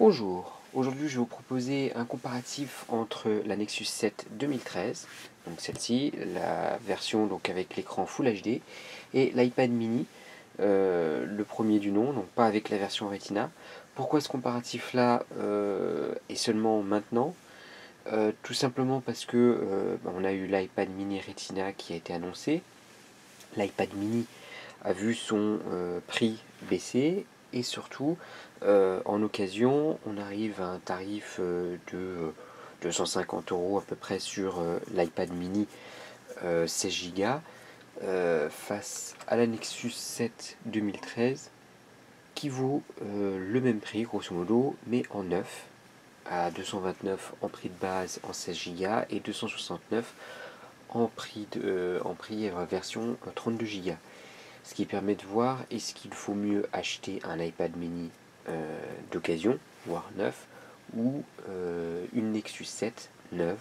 Bonjour, aujourd'hui je vais vous proposer un comparatif entre la Nexus 7 2013, donc celle-ci, la version donc avec l'écran Full HD, et l'iPad mini, le premier du nom, donc pas avec la version Retina. Pourquoi ce comparatif là est seulement maintenant? Tout simplement parce que on a eu l'iPad mini Retina qui a été annoncé. L'iPad mini a vu son prix baisser et surtout en occasion on arrive à un tarif de 250 € à peu près sur l'iPad mini 16 Go face à la Nexus 7 2013 qui vaut le même prix grosso modo mais en neuf à 229 en prix de base en 16 Go et 269 en prix version 32 Go. Ce qui permet de voir est-ce qu'il faut mieux acheter un iPad mini d'occasion, voire neuf, ou une Nexus 7 neuve,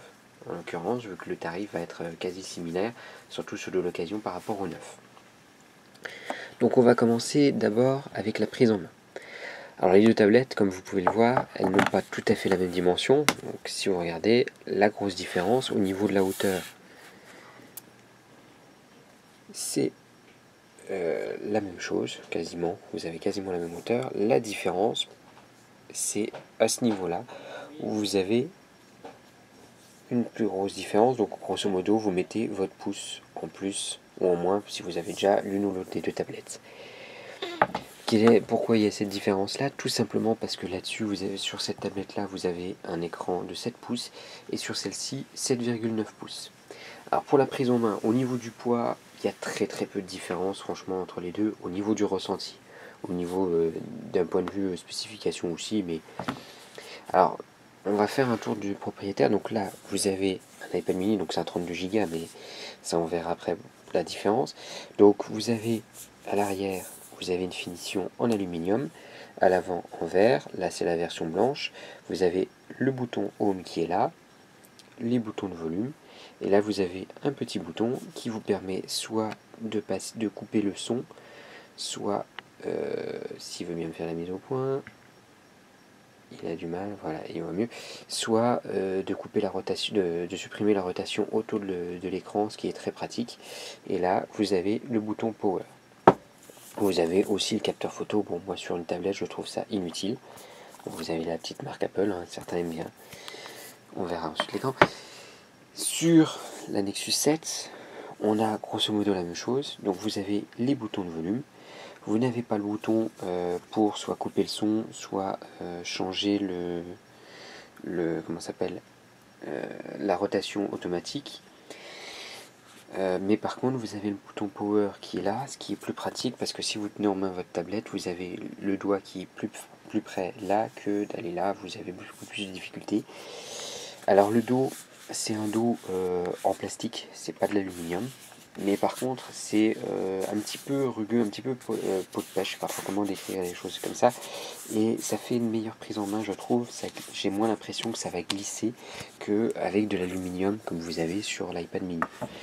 en l'occurrence, vu que le tarif va être quasi similaire, surtout sur de l'occasion par rapport au neuf. Donc on va commencer d'abord avec la prise en main. Alors les deux tablettes, comme vous pouvez le voir, elles n'ont pas tout à fait la même dimension. Donc si vous regardez, la grosse différence au niveau de la hauteur, c'est la même chose, quasiment, vous avez quasiment la même hauteur. La différence, c'est à ce niveau-là où vous avez une plus grosse différence. Donc grosso modo, vous mettez votre pouce en plus ou en moins si vous avez déjà l'une ou l'autre des deux tablettes. Pourquoi il y a cette différence-là? Tout simplement parce que là-dessus, sur cette tablette-là, vous avez un écran de 7 pouces et sur celle-ci, 7,9 pouces. Alors pour la prise en main, au niveau du poids, il y a très peu de différence franchement entre les deux, au niveau du ressenti, au niveau d'un point de vue spécification aussi, mais alors on va faire un tour du propriétaire. Donc là vous avez un iPad mini, donc c'est un 32 Go, mais ça on verra après la différence. Donc vous avez à l'arrière, vous avez une finition en aluminium, à l'avant en verre, là c'est la version blanche, vous avez le bouton Home qui est là, les boutons de volume, et là vous avez un petit bouton qui vous permet soit de couper le son, soit, s'il veut bien me faire la mise au point, il a du mal, voilà, il va mieux, soit de couper la rotation, de supprimer la rotation autour de l'écran, ce qui est très pratique. Et là vous avez le bouton Power. Vous avez aussi le capteur photo. Bon, moi sur une tablette je trouve ça inutile. Vous avez la petite marque Apple, hein, certains aiment bien. On verra ensuite l'écran. Sur la Nexus 7, on a grosso modo la même chose. Donc vous avez les boutons de volume. Vous n'avez pas le bouton pour soit couper le son, soit changer comment s'appelle, la rotation automatique. Mais par contre, vous avez le bouton Power qui est là, ce qui est plus pratique parce que si vous tenez en main votre tablette, vous avez le doigt qui est plus près là que d'aller là. Vous avez beaucoup plus de difficultés. Alors le dos, c'est un dos en plastique, c'est pas de l'aluminium. Mais par contre, c'est un petit peu rugueux, un petit peu peau de pêche, je sais pas trop comment décrire les choses comme ça. Et ça fait une meilleure prise en main, je trouve. J'ai moins l'impression que ça va glisser qu'avec de l'aluminium, comme vous avez sur l'iPad mini.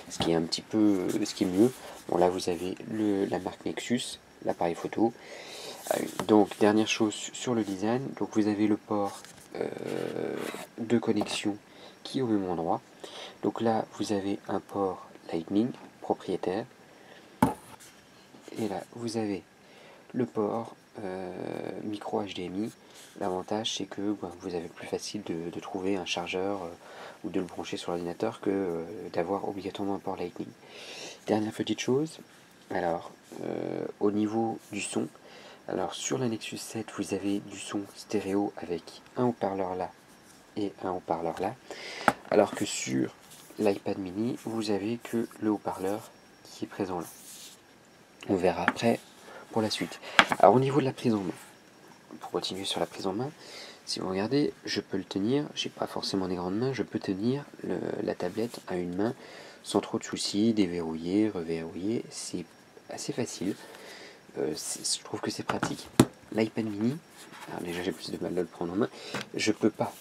Ce qui est mieux. Bon, là, vous avez la marque Nexus, l'appareil photo. Donc, dernière chose sur le design. Donc, vous avez le port de connexion qui est au même endroit. Donc là, vous avez un port Lightning propriétaire, et là vous avez le port micro HDMI. L'avantage c'est que vous avez plus facile de trouver un chargeur ou de le brancher sur l'ordinateur que d'avoir obligatoirement un port Lightning. Dernière petite chose, alors au niveau du son, alors sur la Nexus 7 vous avez du son stéréo avec un haut-parleur là et un haut-parleur là, alors que sur l'iPad mini, vous avez que le haut-parleur qui est présent là. On verra après pour la suite. Alors au niveau de la prise en main, pour continuer sur la prise en main, si vous regardez, je peux le tenir, j'ai pas forcément des grandes mains, je peux tenir la tablette à une main sans trop de soucis, déverrouiller, reverrouiller, c'est assez facile. Je trouve que c'est pratique. L'iPad mini, alors déjà j'ai plus de mal à le prendre en main, je peux pas.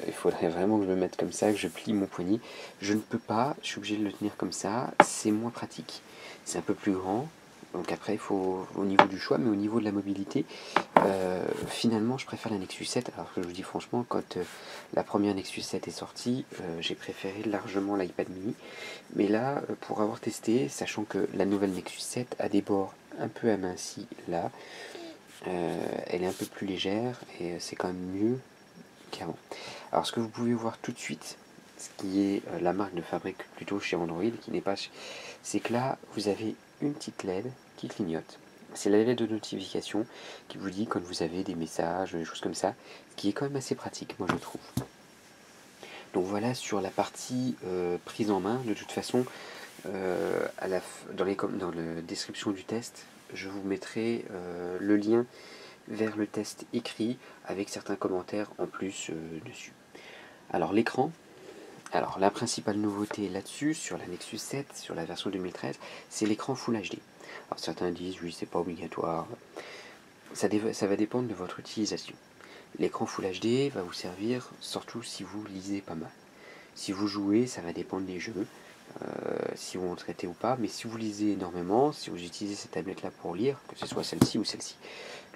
Il faudrait vraiment que je le mette comme ça, que je plie mon poignet. Je ne peux pas, je suis obligé de le tenir comme ça, c'est moins pratique. C'est un peu plus grand, Donc après, il faut au niveau du choix, mais au niveau de la mobilité, finalement, je préfère la Nexus 7. Alors que je vous dis franchement, quand la première Nexus 7 est sortie, j'ai préféré largement l'iPad mini. Mais là, pour avoir testé, sachant que la nouvelle Nexus 7 a des bords un peu amincis là, elle est un peu plus légère et c'est quand même mieux qu'avant. Alors ce que vous pouvez voir tout de suite, ce qui est la marque de fabrique plutôt chez Android, qui n'est pas, c'est que là, vous avez une petite LED qui clignote. C'est la LED de notification qui vous dit quand vous avez des messages, des choses comme ça, ce qui est quand même assez pratique, moi je trouve. Donc voilà sur la partie prise en main. De toute façon, dans la description du test, je vous mettrai le lien vers le test écrit avec certains commentaires en plus dessus. Alors l'écran, alors la principale nouveauté là-dessus, sur la Nexus 7, sur la version 2013, c'est l'écran Full HD. Alors certains disent oui c'est pas obligatoire, ça va dépendre de votre utilisation. L'écran Full HD va vous servir surtout si vous lisez pas mal. Si vous jouez, ça va dépendre des jeux, si vous en traitez ou pas, mais si vous lisez énormément, si vous utilisez cette tablette là pour lire, que ce soit celle-ci ou celle-ci,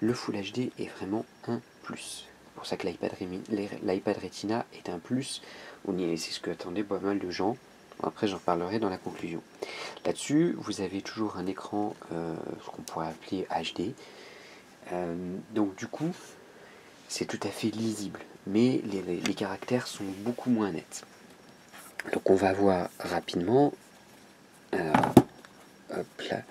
le Full HD est vraiment un plus. C'est pour ça que l'iPad Retina est un plus, c'est ce que attendaient pas mal de gens. Après j'en parlerai dans la conclusion. Là-dessus, vous avez toujours un écran, ce qu'on pourrait appeler HD. Donc du coup, c'est tout à fait lisible, mais les caractères sont beaucoup moins nets. Donc on va voir rapidement. Alors, hop là.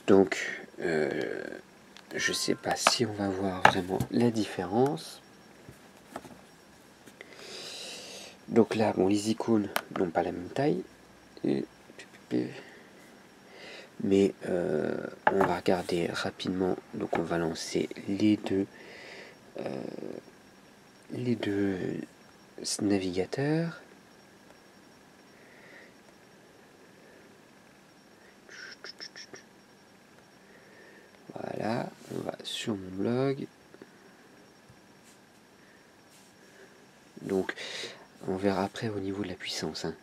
Donc, je sais pas si on va voir vraiment la différence. Donc là, bon, les icônes n'ont pas la même taille. Mais on va regarder rapidement. Donc on va lancer les deux navigateurs. Voilà, on va sur mon blog. Donc, on verra après au niveau de la puissance. Hein.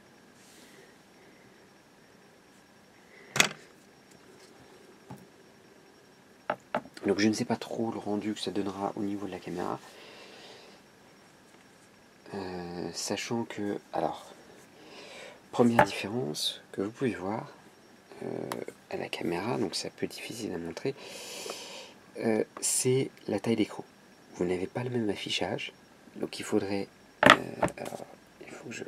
Donc, je ne sais pas trop le rendu que ça donnera au niveau de la caméra. Sachant que, alors, première différence que vous pouvez voir à la caméra, donc c'est un peu difficile à montrer, c'est la taille d'écran. Vous n'avez pas le même affichage, donc il faudrait... alors, il faut que je...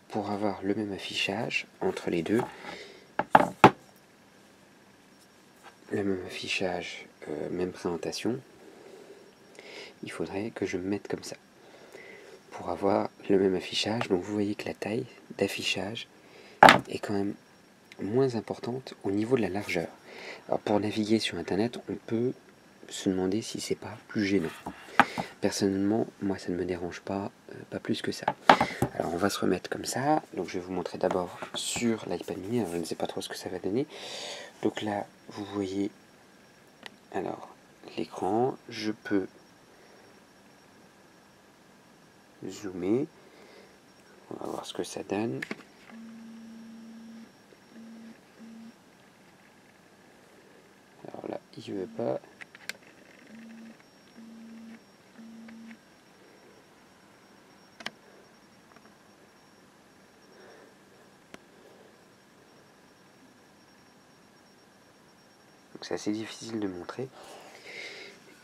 Pour avoir le même affichage entre les deux, le même affichage, même présentation, il faudrait que je me mette comme ça pour avoir le même affichage. Donc vous voyez que la taille d'affichage est quand même moins importante au niveau de la largeur. Alors pour naviguer sur internet, on peut se demander si c'est pas plus gênant. Personnellement, moi ça ne me dérange pas, pas plus que ça. Alors on va se remettre comme ça. Donc je vais vous montrer d'abord sur l'iPad mini. Alors, je ne sais pas trop ce que ça va donner. Donc là, vous voyez alors l'écran. Je peux zoomer. On va voir ce que ça donne. Alors là, il veut pas. Donc c'est assez difficile de montrer.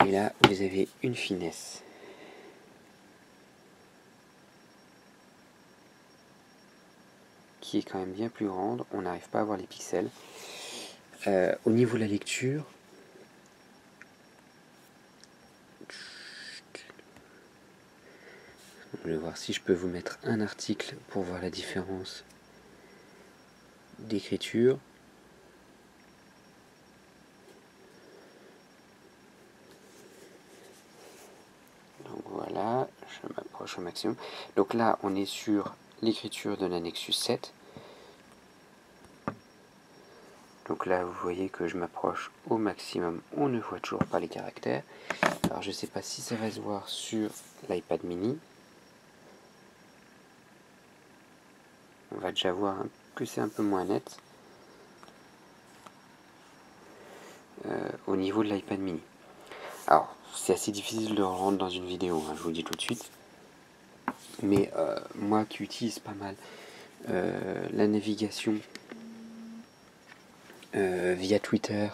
Et là, vous avez une finesse. Qui est quand même bien plus grande. On n'arrive pas à voir les pixels. Au niveau de la lecture, je vais voir si je peux vous mettre un article pour voir la différence d'écriture. Donc voilà, je m'approche au maximum. Donc là, on est sur l'écriture de la Nexus 7. Donc là, vous voyez que je m'approche au maximum. On ne voit toujours pas les caractères. Alors je sais pas si ça va se voir sur l'iPad mini. On va déjà voir que c'est un peu moins net au niveau de l'iPad mini. Alors c'est assez difficile de rendre dans une vidéo, hein, je vous le dis tout de suite. Mais moi qui utilise pas mal la navigation via Twitter,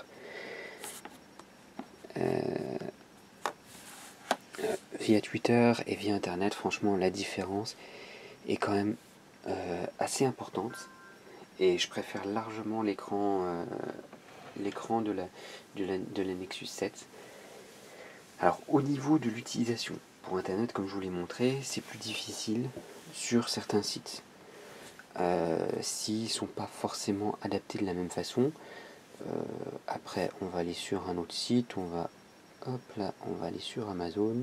et via Internet, franchement la différence est quand même assez importante. Et je préfère largement l'écran de la Nexus 7. Alors au niveau de l'utilisation pour Internet, comme je vous l'ai montré, c'est plus difficile sur certains sites. S'ils ne sont pas forcément adaptés de la même façon. Après on va aller sur un autre site, on va aller sur Amazon.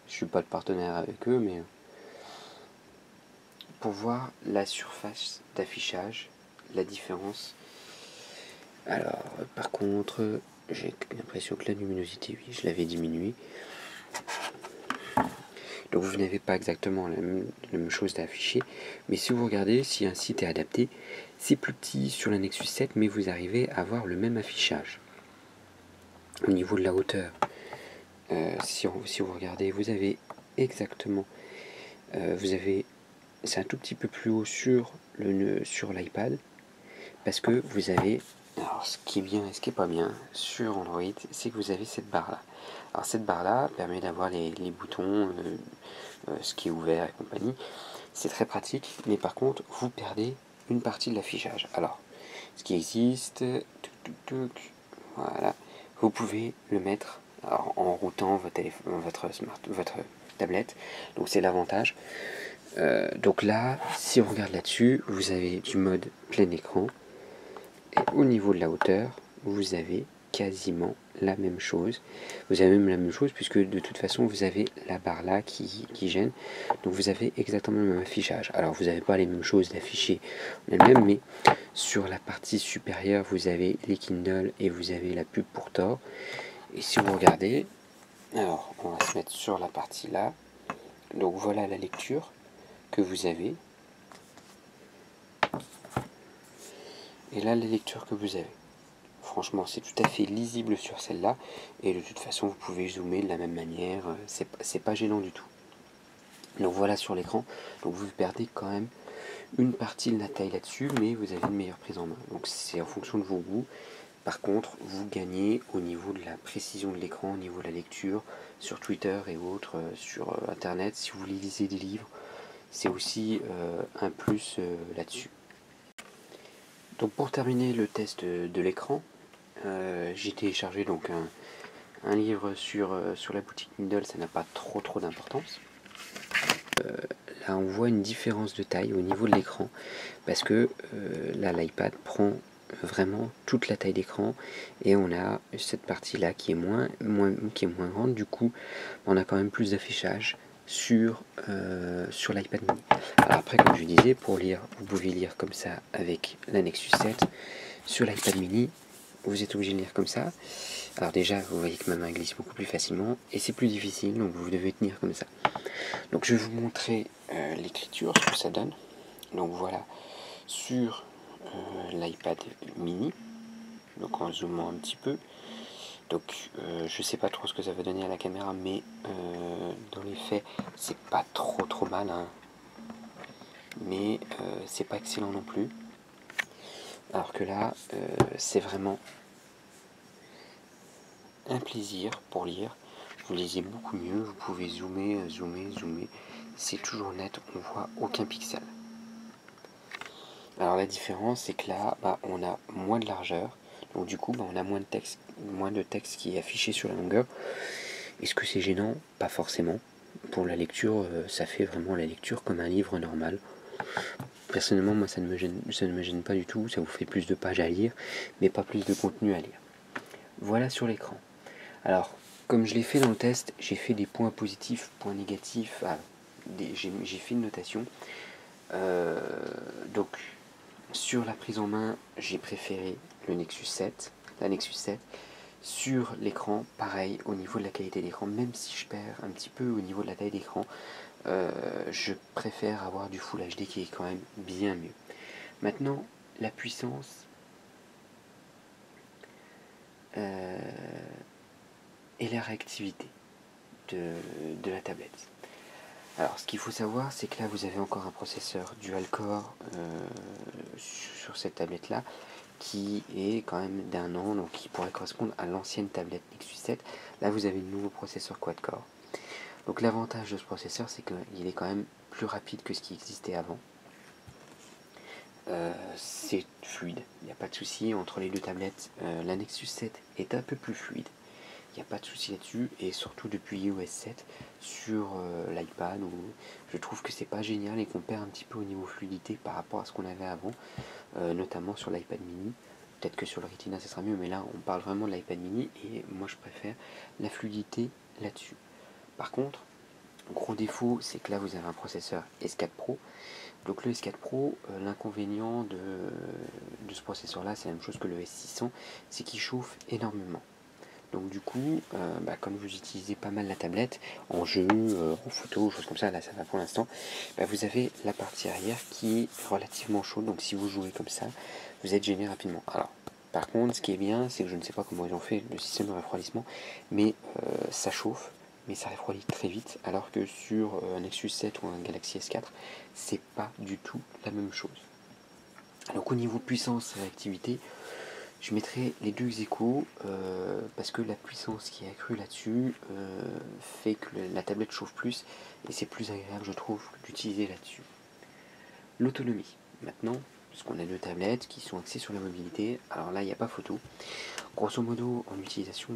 Je suis pas de partenaire avec eux, mais pour voir la surface d'affichage, la différence. Alors par contre, j'ai l'impression que la luminosité, oui, je l'avais diminuée. Donc vous n'avez pas exactement la même chose à afficher, mais si vous regardez, si un site est adapté, c'est plus petit sur la Nexus 7, mais vous arrivez à avoir le même affichage. Au niveau de la hauteur, si vous regardez, vous avez exactement, c'est un tout petit peu plus haut sur l'iPad, parce que vous avez, alors ce qui est bien et ce qui est pas bien sur Android, c'est que vous avez cette barre là. Alors cette barre là permet d'avoir les boutons, ce qui est ouvert et compagnie. C'est très pratique, mais par contre vous perdez une partie de l'affichage. Alors ce qui existe, voilà, vous pouvez le mettre en routant votre tablette, donc c'est l'avantage. Donc là, si on regarde là-dessus, vous avez du mode plein écran, et au niveau de la hauteur, vous avez quasiment la même chose. Vous avez même la même chose puisque de toute façon vous avez la barre là qui gêne. Donc vous avez exactement le même affichage. Alors vous n'avez pas les mêmes choses d'afficher en elle-même, mais sur la partie supérieure vous avez les Kindle et vous avez la pub pour Tor. Et si vous regardez, alors on va se mettre sur la partie là. Donc voilà la lecture que vous avez. Et là la lecture que vous avez. Franchement, c'est tout à fait lisible sur celle-là. Et de toute façon, vous pouvez zoomer de la même manière. C'est pas gênant du tout. Donc voilà sur l'écran. Donc vous perdez quand même une partie de la taille là-dessus, mais vous avez une meilleure prise en main. Donc c'est en fonction de vos goûts. Par contre, vous gagnez au niveau de la précision de l'écran, au niveau de la lecture, sur Twitter et autres, sur Internet. Si vous lisez des livres, c'est aussi un plus là-dessus. Donc pour terminer le test de l'écran, j'ai téléchargé donc un livre sur la boutique Kindle, ça n'a pas trop d'importance. Là on voit une différence de taille au niveau de l'écran, parce que là l'iPad prend vraiment toute la taille d'écran, et on a cette partie là qui est moins grande, du coup on a quand même plus d'affichage sur l'iPad mini. Alors après, comme je disais, pour lire, vous pouvez lire comme ça avec la Nexus 7. Sur l'iPad mini, vous êtes obligé de lire comme ça. Alors déjà, vous voyez que ma main glisse beaucoup plus facilement, et c'est plus difficile, donc vous devez tenir comme ça. Donc je vais vous montrer l'écriture, ce que ça donne. Donc voilà, sur l'iPad mini, donc en zoomant un petit peu. Donc je sais pas trop ce que ça va donner à la caméra, mais dans les faits, c'est pas trop mal, hein. Mais c'est pas excellent non plus. Alors que là, c'est vraiment un plaisir pour lire. Vous lisez beaucoup mieux, vous pouvez zoomer. C'est toujours net, on voit aucun pixel. Alors la différence, c'est que là, on a moins de largeur, donc du coup, on a moins de texte qui est affiché sur la longueur. Est-ce que c'est gênant? Pas forcément. Pour la lecture, ça fait vraiment la lecture comme un livre normal. Personnellement, moi, ça ne me gêne pas du tout. Ça vous fait plus de pages à lire, mais pas plus de contenu à lire. Voilà sur l'écran. Alors, comme je l'ai fait dans le test, j'ai fait des points positifs, points négatifs. J'ai fait une notation. Donc, sur la prise en main, j'ai préféré la Nexus 7. Sur l'écran, pareil, au niveau de la qualité d'écran, même si je perds un petit peu au niveau de la taille d'écran, je préfère avoir du Full HD qui est quand même bien mieux. Maintenant, la puissance et la réactivité de la tablette. Alors, ce qu'il faut savoir, c'est que là, vous avez encore un processeur dual-core sur cette tablette-là, qui est quand même d'un an, donc qui pourrait correspondre à l'ancienne tablette Nexus 7. Là, vous avez le nouveau processeur quad-core. Donc, l'avantage de ce processeur, c'est qu'il est quand même plus rapide que ce qui existait avant. C'est fluide, il n'y a pas de souci entre les deux tablettes. La Nexus 7 est un peu plus fluide. Il n'y a pas de souci là-dessus, et surtout depuis iOS 7 sur l'iPad, où je trouve que c'est pas génial et qu'on perd un petit peu au niveau fluidité par rapport à ce qu'on avait avant, notamment sur l'iPad mini. Peut-être que sur le Retina ça sera mieux, mais là on parle vraiment de l'iPad mini et moi je préfère la fluidité là-dessus. Par contre, gros défaut, c'est que là vous avez un processeur S4 Pro. Donc le S4 Pro, l'inconvénient de ce processeur là, c'est la même chose que le S600, c'est qu'il chauffe énormément. Donc du coup, comme vous utilisez pas mal la tablette, en jeu, en photo, choses comme ça, là ça va pour l'instant, vous avez la partie arrière qui est relativement chaude, donc si vous jouez comme ça, vous êtes gêné rapidement. Alors, par contre, ce qui est bien, c'est que je ne sais pas comment ils ont fait le système de refroidissement, mais ça chauffe, mais ça refroidit très vite, alors que sur un Nexus 7 ou un Galaxy S4, c'est pas du tout la même chose. Donc au niveau puissance et réactivité, je mettrai les deux ex-aequo parce que la puissance qui est accrue là-dessus fait que la tablette chauffe plus et c'est plus agréable, je trouve, d'utiliser là-dessus. L'autonomie. Maintenant, parce qu'on a deux tablettes qui sont axées sur la mobilité, alors là, il n'y a pas photo. Grosso modo, en utilisation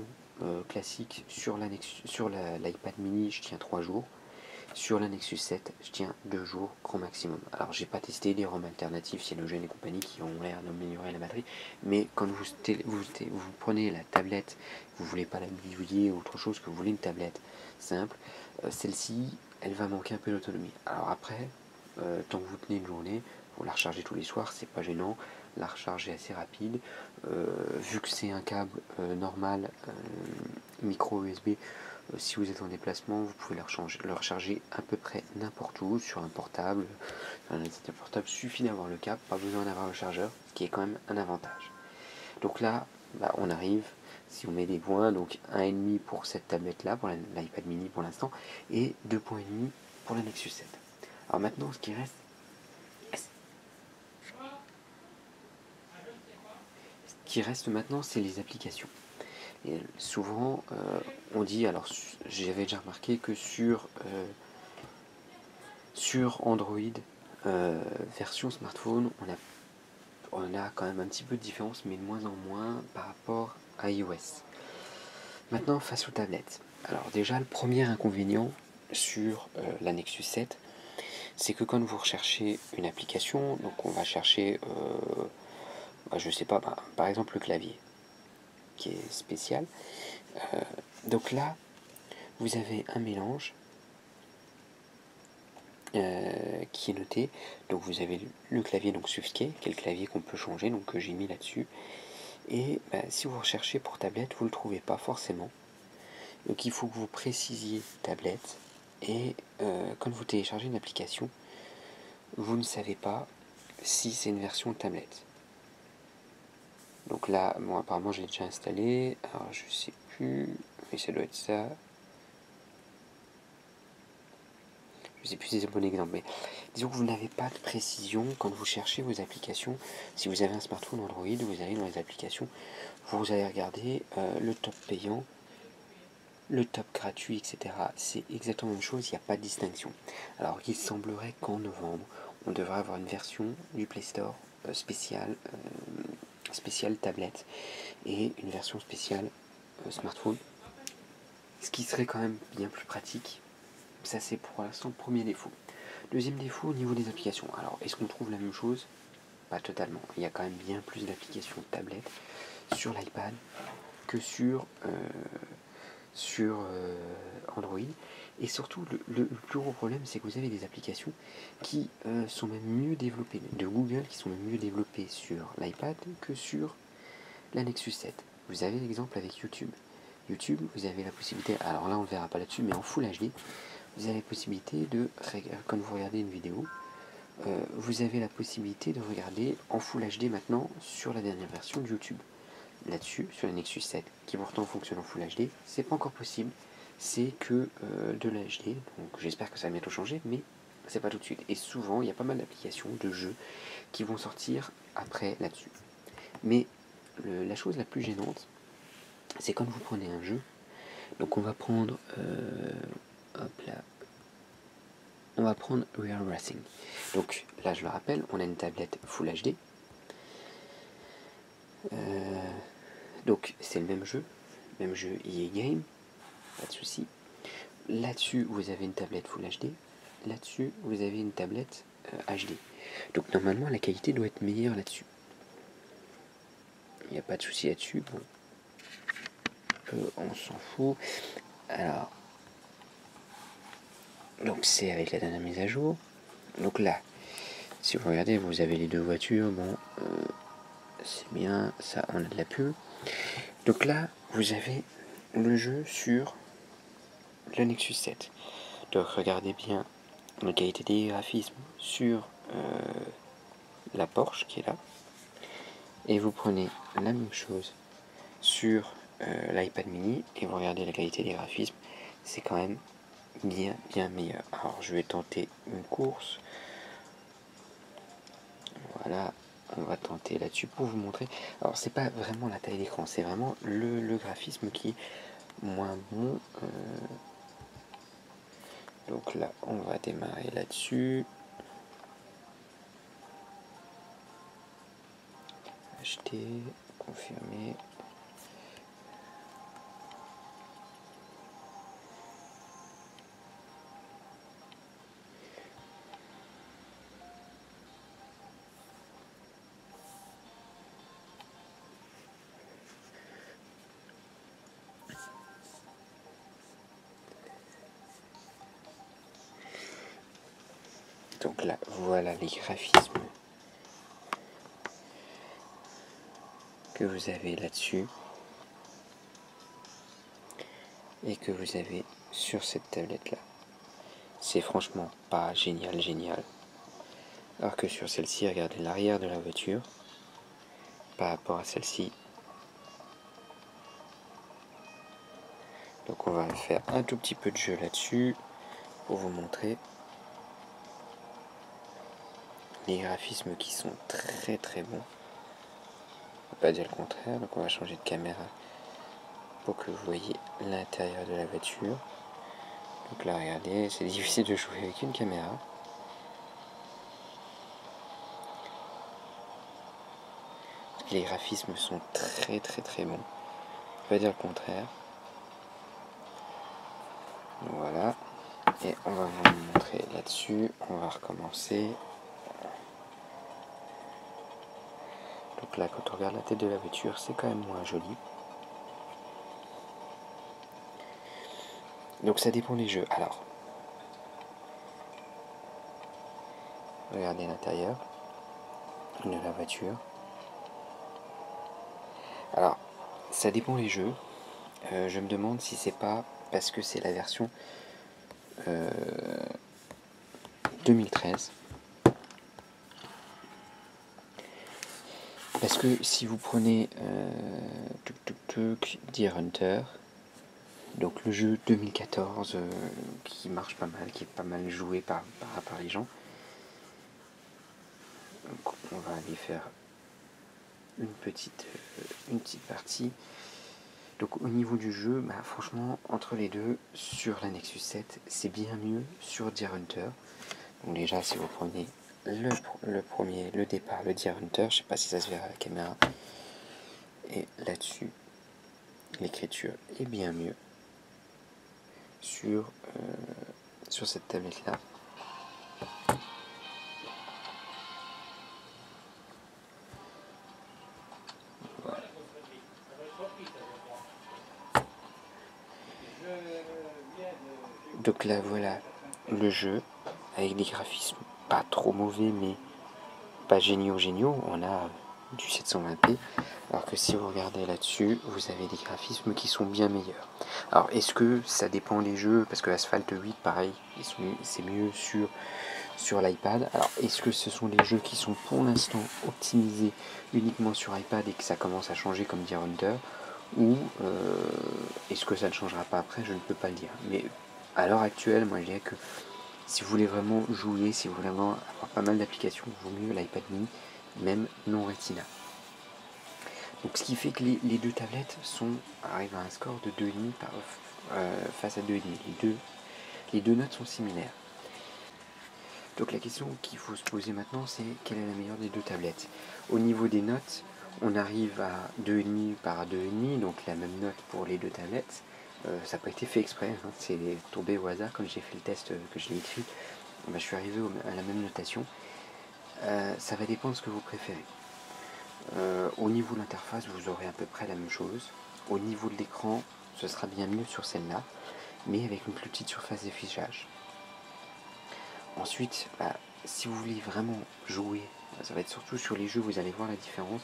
classique sur l'iPad mini, je tiens 3 jours. Sur la Nexus 7, je tiens 2 jours grand maximum. Alors j'ai pas testé des ROM alternatives, Cyanogen et compagnie qui ont l'air d'améliorer la batterie, mais quand vous prenez la tablette, vous voulez pas la bidouiller ou autre chose, que vous voulez une tablette simple, celle-ci, elle va manquer un peu d'autonomie. Alors après, tant que vous tenez une journée, vous la rechargez tous les soirs, c'est pas gênant, la recharge est assez rapide, vu que c'est un câble normal, micro USB, si vous êtes en déplacement, vous pouvez le recharger à peu près n'importe où, sur un portable. Un portable suffit d'avoir le câble, pas besoin d'avoir le chargeur, ce qui est quand même un avantage. Donc là, on arrive, si on met des points, donc 1,5 pour cette tablette-là, pour l'iPad mini pour l'instant, et 2,5 points pour la Nexus 7. Alors maintenant, ce qui reste maintenant, c'est les applications. Et souvent, on dit, alors j'avais déjà remarqué que sur Android version smartphone, on a quand même un petit peu de différence, mais de moins en moins par rapport à iOS. Maintenant, face aux tablettes. Alors déjà, le premier inconvénient sur la Nexus 7, c'est que quand vous recherchez une application, donc on va chercher, je sais pas, par exemple le clavier, qui est spécial. Donc là, vous avez un mélange qui est noté. Donc vous avez le clavier donc SwiftKey, qui est le clavier qu'on peut changer, donc que j'ai mis là-dessus. Et si vous recherchez pour tablette, vous ne le trouvez pas forcément. Donc il faut que vous précisiez tablette. Et quand vous téléchargez une application, vous ne savez pas si c'est une version tablette. Donc là, bon, apparemment j'ai déjà installé. Alors je sais plus, mais ça doit être ça. Je sais plus si c'est le bon exemple, mais disons que vous n'avez pas de précision quand vous cherchez vos applications. Si vous avez un smartphone Android, vous allez dans les applications, vous allez regarder le top payant, le top gratuit, etc. C'est exactement la même chose, il n'y a pas de distinction. Alors il semblerait qu'en novembre, on devrait avoir une version du Play Store spéciale tablette et une version spéciale smartphone, ce qui serait quand même bien plus pratique. Ça c'est pour l'instant le premier défaut. Deuxième défaut au niveau des applications. Alors est-ce qu'on trouve la même chose? Pas totalement. Il y a quand même bien plus d'applications tablette sur l'iPad que sur Android. Et surtout, le plus gros problème, c'est que vous avez des applications qui sont même mieux développées, de Google, qui sont même mieux développées sur l'iPad que sur la Nexus 7. vous avez l'exemple avec YouTube. YouTube, vous avez la possibilité, alors là on ne le verra pas là-dessus, mais en Full HD, vous avez la possibilité de, quand vous regardez une vidéo, vous avez la possibilité de regarder en Full HD maintenant sur la dernière version de YouTube. Là-dessus, sur le Nexus 7, qui pourtant fonctionne en Full HD, c'est pas encore possible, c'est que de la HD, donc j'espère que ça va bientôt changer, mais c'est pas tout de suite. Et souvent, il y a pas mal d'applications, de jeux, qui vont sortir après là-dessus. Mais la chose la plus gênante, c'est quand vous prenez un jeu, donc on va prendre, hop là, on va prendre Real Racing. Donc là, je le rappelle, on a une tablette Full HD. Donc c'est le même jeu EA Game, pas de souci. Là-dessus, vous avez une tablette Full HD. Là-dessus, vous avez une tablette HD. Donc normalement, la qualité doit être meilleure là-dessus. Il n'y a pas de souci là-dessus. Bon, on s'en fout. Alors, donc c'est avec la dernière mise à jour. Donc là, si vous regardez, vous avez les deux voitures. Bon, c'est bien. Ça, on a de la pub. Donc là, vous avez le jeu sur le Nexus 7. Donc regardez bien la qualité des graphismes sur la Porsche qui est là. Et vous prenez la même chose sur l'iPad mini et vous regardez la qualité des graphismes. C'est quand même bien meilleur. Alors je vais tenter une course. Voilà, on va tenter là-dessus pour vous montrer. Alors c'est pas vraiment la taille d'écran, c'est vraiment le graphisme qui est moins bon. Donc là, on va démarrer là-dessus. Acheter, confirmer. Donc là, voilà les graphismes que vous avez là-dessus et que vous avez sur cette tablette-là. C'est franchement pas génial. Alors que sur celle-ci, regardez l'arrière de la voiture par rapport à celle-ci. Donc on va faire un tout petit peu de jeu là-dessus pour vous montrer les graphismes qui sont très bons. On va pas dire le contraire, donc on va changer de caméra pour que vous voyez l'intérieur de la voiture. Donc là regardez, c'est difficile de jouer avec une caméra. Les graphismes sont très bons. On va dire le contraire. Voilà. Et on va vous montrer là-dessus. On va recommencer. Donc là, quand on regarde la tête de la voiture, c'est quand même moins joli. Donc ça dépend des jeux. Alors, regardez l'intérieur de la voiture. Alors, ça dépend des jeux. Je me demande si c'est pas parce que c'est la version 2013. Parce que si vous prenez Deer Hunter, donc le jeu 2014 qui marche pas mal, qui est pas mal joué par les gens, donc on va aller faire une petite partie. Donc au niveau du jeu, bah, franchement, entre les deux, sur la Nexus 7, c'est bien mieux sur Deer Hunter. Donc déjà, si vous prenez le départ, le Deer Hunter, je sais pas si ça se verra à la caméra, et là-dessus, l'écriture est bien mieux sur cette tablette-là. Voilà. Donc là, voilà le jeu avec des graphismes pas trop mauvais, mais pas géniaux. On a du 720p, alors que si vous regardez là-dessus, vous avez des graphismes qui sont bien meilleurs. Alors est-ce que ça dépend des jeux, parce que Asphalt 8 pareil, c'est mieux sur l'iPad. Alors est-ce que ce sont des jeux qui sont pour l'instant optimisés uniquement sur iPad et que ça commence à changer comme Deer Hunter, ou est-ce que ça ne changera pas après? Je ne peux pas le dire. Mais à l'heure actuelle, moi je dirais que si vous voulez vraiment jouer, si vous voulez vraiment avoir pas mal d'applications, il vaut mieux l'iPad mini, même non Retina. Donc ce qui fait que les deux tablettes arrivent à un score de 2,5 face à 2,5. Les deux notes sont similaires. Donc la question qu'il faut se poser maintenant, c'est quelle est la meilleure des deux tablettes. Au niveau des notes, on arrive à 2,5 par 2,5, donc la même note pour les deux tablettes. Ça n'a pas été fait exprès, hein, c'est tombé au hasard quand j'ai fait le test que je l'ai écrit. Je suis arrivé à la même notation. Ça va dépendre de ce que vous préférez. Au niveau de l'interface, vous aurez à peu près la même chose. Au niveau de l'écran, ce sera bien mieux sur celle-là, mais avec une plus petite surface d'affichage. Ensuite, si vous voulez vraiment jouer, ça va être surtout sur les jeux, vous allez voir la différence,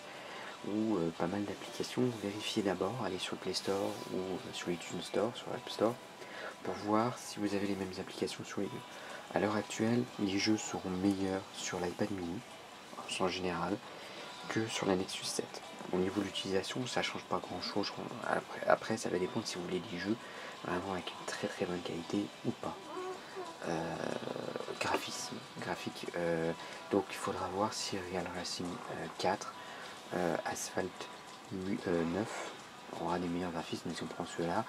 ou pas mal d'applications. Vérifiez d'abord, allez sur le Play Store ou sur iTunes Store, sur l'App Store, pour voir si vous avez les mêmes applications sur les deux. À l'heure actuelle, les jeux seront meilleurs sur l'iPad mini, en général, que sur la Nexus 7. Au niveau de l'utilisation, ça ne change pas grand chose. Après, ça va dépendre si vous voulez des jeux vraiment avec une très très bonne qualité ou pas. Graphique, donc il faudra voir si Real Racing 4, Asphalt 9 aura des meilleurs graphismes si on prend ceux-là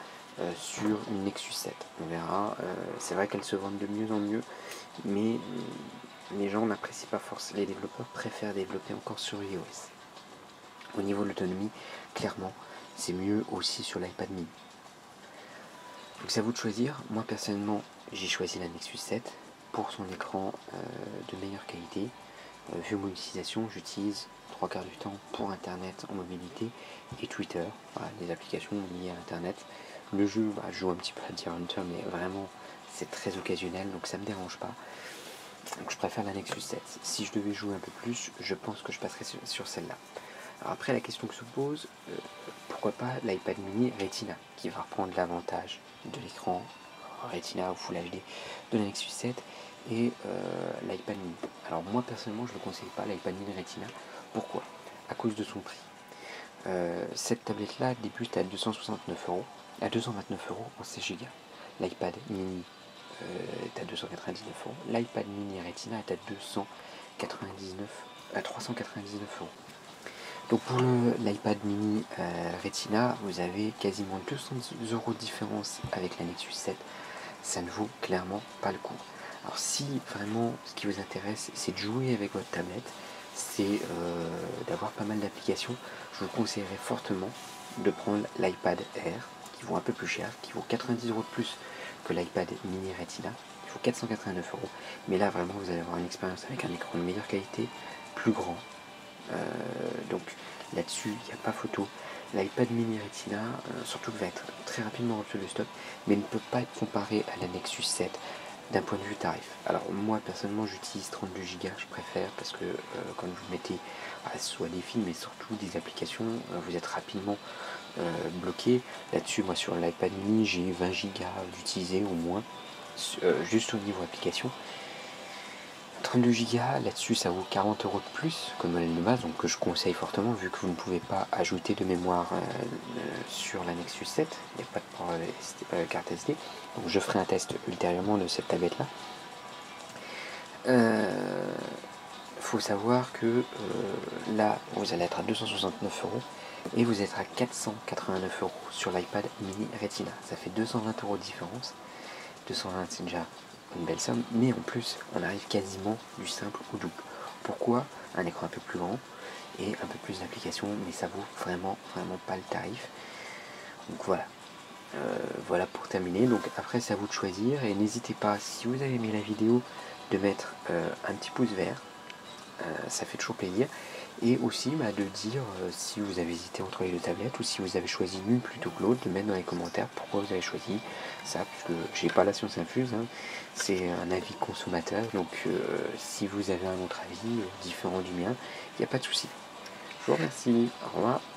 sur une Nexus 7. On verra. C'est vrai qu'elles se vendent de mieux en mieux, mais les gens n'apprécient pas forcément. Les développeurs préfèrent développer encore sur iOS. Au niveau de l'autonomie, clairement, c'est mieux aussi sur l'iPad mini. Donc c'est à vous de choisir. Moi personnellement, j'ai choisi la Nexus 7 pour son écran de meilleure qualité. Vu mon utilisation, j'utilise 3/4 du temps pour Internet en mobilité et Twitter, voilà, les applications liées à Internet. Le jeu, je joue un petit peu à Deer Hunter, mais vraiment c'est très occasionnel, donc ça me dérange pas. Donc je préfère la Nexus 7. Si je devais jouer un peu plus, je pense que je passerais sur celle-là. Alors après, la question que se pose, pourquoi pas l'iPad mini Retina, qui va reprendre l'avantage de l'écran Retina ou Full HD de la Nexus 7 et l'iPad mini. Alors moi personnellement, je ne le conseille pas, l'iPad mini Retina. Pourquoi? À cause de son prix. Cette tablette-là débute à 269€, à 229€ en 16 Go. L'iPad mini est à 299€. L'iPad mini Retina est à 399€. Donc pour l'iPad mini Retina, vous avez quasiment 200€ de différence avec la Nexus 7. Ça ne vaut clairement pas le coup. Alors si vraiment ce qui vous intéresse, c'est de jouer avec votre tablette, c'est d'avoir pas mal d'applications, je vous conseillerais fortement de prendre l'iPad Air, qui vaut un peu plus cher, qui vaut 90€ de plus que l'iPad mini Retina, qui vaut 489€. Mais là vraiment vous allez avoir une expérience avec un écran de meilleure qualité, plus grand. Donc là-dessus, il n'y a pas photo. L'iPad mini Retina, surtout va être très rapidement rupture de stock, mais ne peut pas être comparé à la Nexus 7 d'un point de vue tarif. Alors moi personnellement j'utilise 32 Go, je préfère parce que quand vous mettez soit des films mais surtout des applications, vous êtes rapidement bloqué. Là-dessus, moi sur l'iPad mini j'ai 20 Go d'utiliser au moins, juste au niveau application. 32 Go, là-dessus ça vaut 40€ de plus comme modèle de base, donc que je conseille fortement vu que vous ne pouvez pas ajouter de mémoire sur la Nexus 7, il n'y a pas de port carte SD, donc je ferai un test ultérieurement de cette tablette là. Faut savoir que là vous allez être à 269€ et vous êtes à 489€ sur l'iPad mini Retina, ça fait 220€ de différence. 220 c'est déjà une belle somme, mais en plus on arrive quasiment du simple au double. Pourquoi? Un écran un peu plus grand et un peu plus d'applications, mais ça vaut vraiment pas le tarif. Donc voilà. Voilà pour terminer. Donc après c'est à vous de choisir et n'hésitez pas, si vous avez aimé la vidéo, de mettre un petit pouce vert, ça fait toujours plaisir. Et aussi de dire si vous avez hésité entre les deux tablettes ou si vous avez choisi l'une plutôt que l'autre, de mettre dans les commentaires pourquoi vous avez choisi ça, puisque j'ai pas la science infuse, hein. C'est un avis consommateur, donc si vous avez un autre avis différent du mien, il n'y a pas de souci. Je vous remercie. Au revoir.